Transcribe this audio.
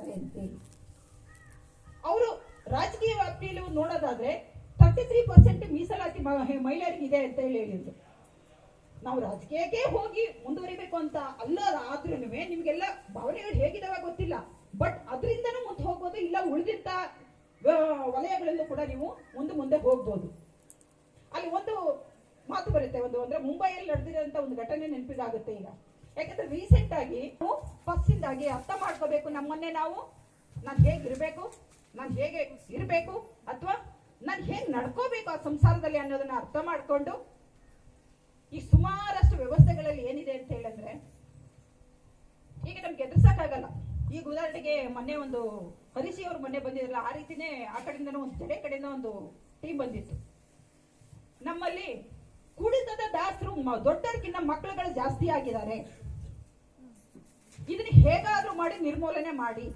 ಇದ್ದಾರೆ ಅಂತೇಳಿ. ಅವರು ರಾಜಕೀಯ ವ್ಯಾಪ್ತಿಯಲ್ಲಿ ನೋಡೋದಾದ್ರೆ 33% ಮೀಸಲಾತಿ ಮಹಿಳೆಯರಿಗೆ ಇದೆ ಅಂತ ಹೇಳಿದ್ರು. ನಾವು ರಾಜಕೀಯಕ್ಕೆ ಹೋಗಿ ಮುಂದುವರಿಬೇಕು ಅಂತ ಅಲ್ಲ, ಆದ್ರೂ ನಿಮ್ಗೆಲ್ಲ ಭಾವನೆಗಳು ಹೇಗಿದಾವೆ ಗೊತ್ತಿಲ್ಲ, ಬಟ್ ಅದರಿಂದನೂ ಮುಂದೆ ಹೋಗ್ಬೋದು, ಇಲ್ಲ ಉಳಿದಿದ್ದ ವಲಯಗಳಲ್ಲೂ ಕೂಡ ನೀವು ಮುಂದೆ ಹೋಗ್ಬೋದು. ಅಲ್ಲಿ ಒಂದು ಮಾತು ಬರುತ್ತೆ, ಅಂದ್ರೆ ಮುಂಬೈಯಲ್ಲಿ ನಡೆದಿರೋಂಥ ಒಂದು ಘಟನೆ ನೆನಪಿಗಾಗುತ್ತೆ ಈಗ. ಯಾಕಂದ್ರೆ ರೀಸೆಂಟ್ ಆಗಿ ಫಸ್ಟ್ ಇಂದಾಗಿ ಅರ್ಥ ಮಾಡ್ಕೋಬೇಕು ನಮ್ಮನ್ನೇ ನಾವು. ನಾನು ಹೇಗಿರ್ಬೇಕು, ನಾನು ಹೇಗೆ ಇರಬೇಕು, ಅಥವಾ ನಾನು ಹೇಗೆ ನಡ್ಕೋಬೇಕು ಆ ಸಂಸಾರದಲ್ಲಿ ಅನ್ನೋದನ್ನ ಅರ್ಥ ಮಾಡ್ಕೊಂಡು ಈ ಸುಮಾರಷ್ಟು ವ್ಯವಸ್ಥೆಗಳಲ್ಲಿ ಏನಿದೆ ಅಂತ ಹೇಳಿದ್ರೆ ಈಗ ನಮ್ಗೆ ಎದುರಿಸಕ್ಕಾಗಲ್ಲ. ಈಗ ಉದಾಹರಣೆಗೆ ಮೊನ್ನೆ ಒಂದು ಹರಿಸಿ ಅವ್ರು ಮೊನ್ನೆ ಬಂದಿದ್ರಲ್ಲ, ಆ ರೀತಿನೇ ಆ ಕಡೆಯಿಂದ ಒಂದು ಜಡೆ ಕಡೆಯಿಂದ ಒಂದು ಟೀಮ್ ಬಂದಿತ್ತು. ನಮ್ಮಲ್ಲಿ ಕುಡಿತದ ದಾಸರು ದೊಡ್ಡರ್ಕಿನ್ನ ಮಕ್ಕಳುಗಳು ಜಾಸ್ತಿ ಆಗಿದ್ದಾರೆ. ಇದನ್ನ ಹೇಗಾದ್ರೂ ಮಾಡಿ ನಿರ್ಮೂಲನೆ ಮಾಡಿ